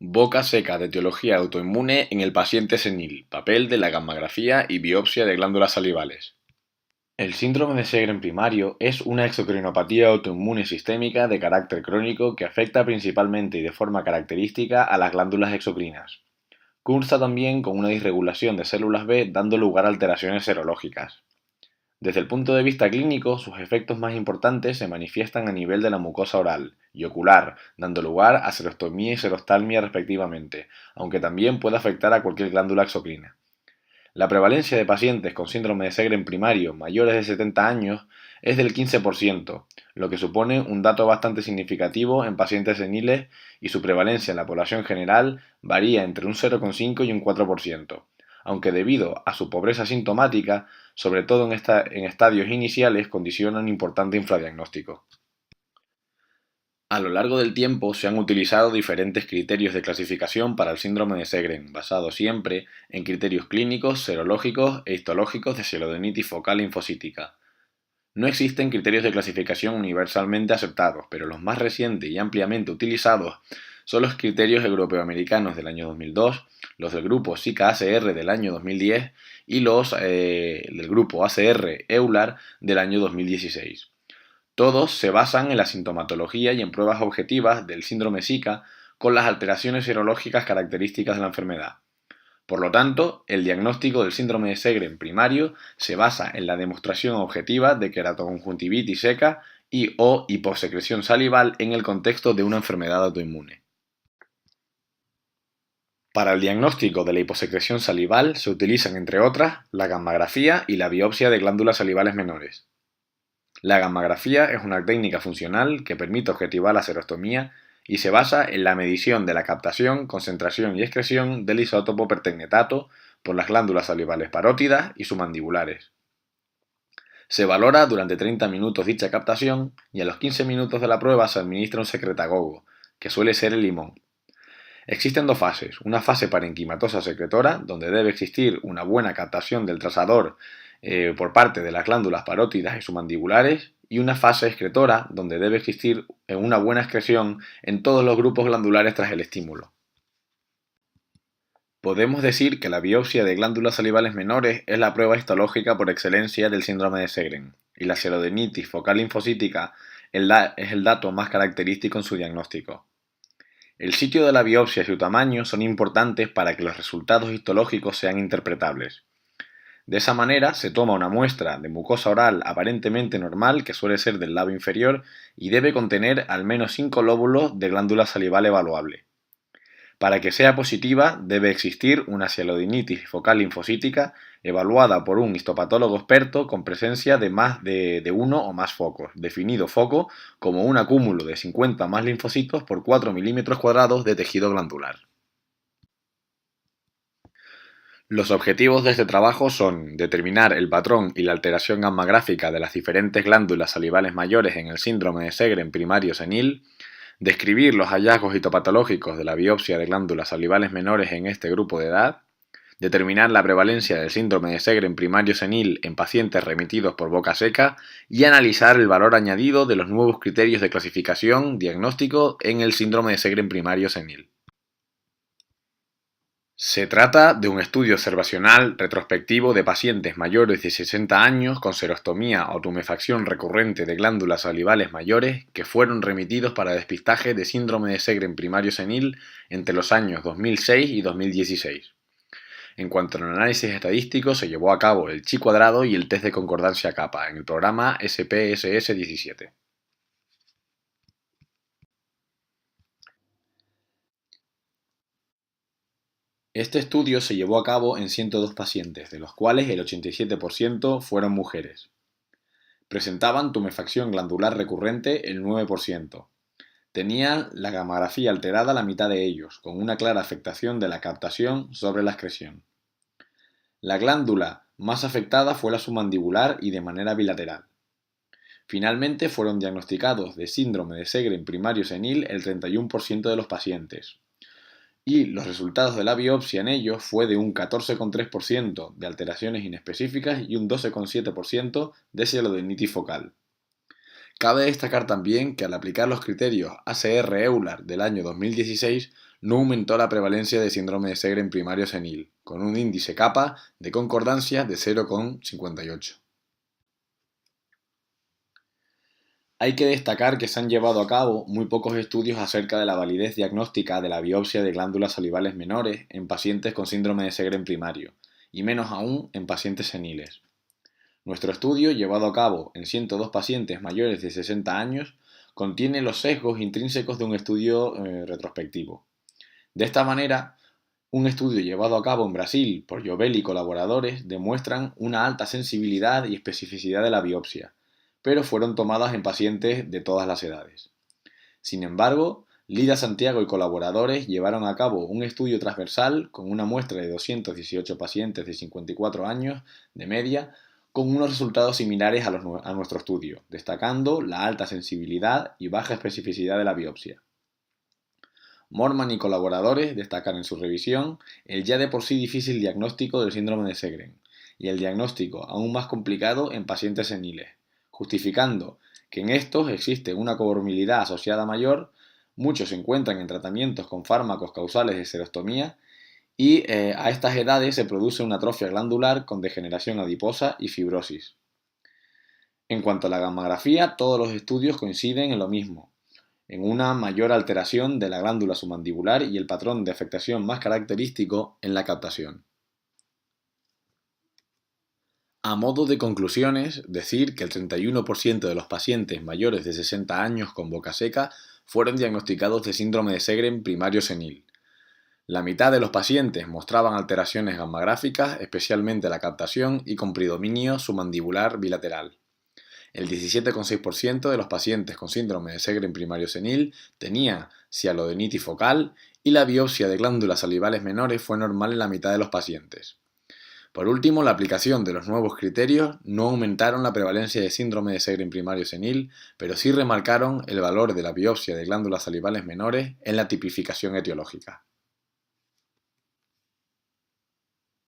Boca seca de etiología autoinmune en el paciente senil, papel de la gammagrafía y biopsia de glándulas salivales. El síndrome de Sjögren primario es una exocrinopatía autoinmune sistémica de carácter crónico que afecta principalmente y de forma característica a las glándulas exocrinas. Consta también con una disregulación de células B dando lugar a alteraciones serológicas. Desde el punto de vista clínico, sus efectos más importantes se manifiestan a nivel de la mucosa oral y ocular, dando lugar a serostomía y serostalmia respectivamente, aunque también puede afectar a cualquier glándula exocrina. La prevalencia de pacientes con síndrome de Sjögren primario mayores de 70 años es del 15%, lo que supone un dato bastante significativo en pacientes seniles, y su prevalencia en la población general varía entre un 0,5 y un 4%, aunque debido a su pobreza sintomática, sobre todo en estadios iniciales, condiciona un importante infradiagnóstico. A lo largo del tiempo se han utilizado diferentes criterios de clasificación para el síndrome de Sjögren, basados siempre en criterios clínicos, serológicos e histológicos de sialodenitis focal linfocítica. No existen criterios de clasificación universalmente aceptados, pero los más recientes y ampliamente utilizados son los criterios europeoamericanos del año 2002, los del grupo SICA-ACR del año 2010 y los del grupo ACR-EULAR del año 2016. Todos se basan en la sintomatología y en pruebas objetivas del síndrome Zika con las alteraciones serológicas características de la enfermedad. Por lo tanto, el diagnóstico del síndrome de Sjögren primario se basa en la demostración objetiva de queratoconjuntivitis seca y o hiposecreción salival en el contexto de una enfermedad autoinmune. Para el diagnóstico de la hiposecreción salival se utilizan, entre otras, la gammagrafía y la biopsia de glándulas salivales menores. La gammagrafía es una técnica funcional que permite objetivar la serostomía y se basa en la medición de la captación, concentración y excreción del isótopo pertecnetato por las glándulas salivales parótidas y submandibulares. Se valora durante 30 minutos dicha captación y a los 15 minutos de la prueba se administra un secretagogo, que suele ser el limón. Existen dos fases, una fase parenquimatosa secretora, donde debe existir una buena captación del trazador por parte de las glándulas parótidas y submandibulares, y una fase excretora, donde debe existir una buena excreción en todos los grupos glandulares tras el estímulo. Podemos decir que la biopsia de glándulas salivales menores es la prueba histológica por excelencia del síndrome de Sjögren, y la sialodenitis focal linfocítica es el dato más característico en su diagnóstico. El sitio de la biopsia y su tamaño son importantes para que los resultados histológicos sean interpretables. De esa manera se toma una muestra de mucosa oral aparentemente normal, que suele ser del labio inferior, y debe contener al menos 5 lóbulos de glándula salival evaluable. Para que sea positiva, debe existir una sialodenitis focal linfocítica evaluada por un histopatólogo experto con presencia de más de uno o más focos, definido foco como un acúmulo de 50 más linfocitos por 4 milímetros cuadrados de tejido glandular. Los objetivos de este trabajo son determinar el patrón y la alteración gammagráfica de las diferentes glándulas salivales mayores en el síndrome de Sjögren primario senil, describir los hallazgos histopatológicos de la biopsia de glándulas salivales menores en este grupo de edad, determinar la prevalencia del síndrome de Sjögren primario senil en pacientes remitidos por boca seca y analizar el valor añadido de los nuevos criterios de clasificación diagnóstico en el síndrome de Sjögren primario senil. Se trata de un estudio observacional retrospectivo de pacientes mayores de 60 años con serostomía o tumefacción recurrente de glándulas salivales mayores que fueron remitidos para despistaje de síndrome de Sjögren primario senil entre los años 2006 y 2016. En cuanto al análisis estadístico, se llevó a cabo el chi cuadrado y el test de concordancia kappa en el programa SPSS-17. Este estudio se llevó a cabo en 102 pacientes, de los cuales el 87% fueron mujeres. Presentaban tumefacción glandular recurrente el 9%. Tenían la gammagrafía alterada la mitad de ellos, con una clara afectación de la captación sobre la excreción. La glándula más afectada fue la submandibular y de manera bilateral. Finalmente fueron diagnosticados de síndrome de Sjögren primario senil el 31% de los pacientes, y los resultados de la biopsia en ellos fue de un 14,3% de alteraciones inespecíficas y un 12,7% de sialodenitis focal. Cabe destacar también que al aplicar los criterios ACR-EULAR del año 2016 no aumentó la prevalencia de síndrome de Sjögren primario senil, con un índice kappa de concordancia de 0,58. Hay que destacar que se han llevado a cabo muy pocos estudios acerca de la validez diagnóstica de la biopsia de glándulas salivales menores en pacientes con síndrome de Sjögren primario, y menos aún en pacientes seniles. Nuestro estudio, llevado a cabo en 102 pacientes mayores de 60 años, contiene los sesgos intrínsecos de un estudio retrospectivo. De esta manera, un estudio llevado a cabo en Brasil por Jovelli y colaboradores demuestran una alta sensibilidad y especificidad de la biopsia, pero fueron tomadas en pacientes de todas las edades. Sin embargo, Lida Santiago y colaboradores llevaron a cabo un estudio transversal con una muestra de 218 pacientes de 54 años de media, con unos resultados similares a nuestro estudio, destacando la alta sensibilidad y baja especificidad de la biopsia. Morman y colaboradores destacan en su revisión el ya de por sí difícil diagnóstico del síndrome de Sjögren y el diagnóstico aún más complicado en pacientes seniles, justificando que en estos existe una comorbilidad asociada mayor, muchos se encuentran en tratamientos con fármacos causales de serostomía y a estas edades se produce una atrofia glandular con degeneración adiposa y fibrosis. En cuanto a la gammagrafía, todos los estudios coinciden en lo mismo, en una mayor alteración de la glándula submandibular y el patrón de afectación más característico en la captación. A modo de conclusiones, decir que el 31% de los pacientes mayores de 60 años con boca seca fueron diagnosticados de síndrome de Sjögren primario senil. La mitad de los pacientes mostraban alteraciones gammagráficas, especialmente la captación y con predominio submandibular bilateral. El 17,6% de los pacientes con síndrome de Sjögren primario senil tenía cialodenitis focal y la biopsia de glándulas salivales menores fue normal en la mitad de los pacientes. Por último, la aplicación de los nuevos criterios no aumentaron la prevalencia de síndrome de Sjögren primario senil, pero sí remarcaron el valor de la biopsia de glándulas salivales menores en la tipificación etiológica.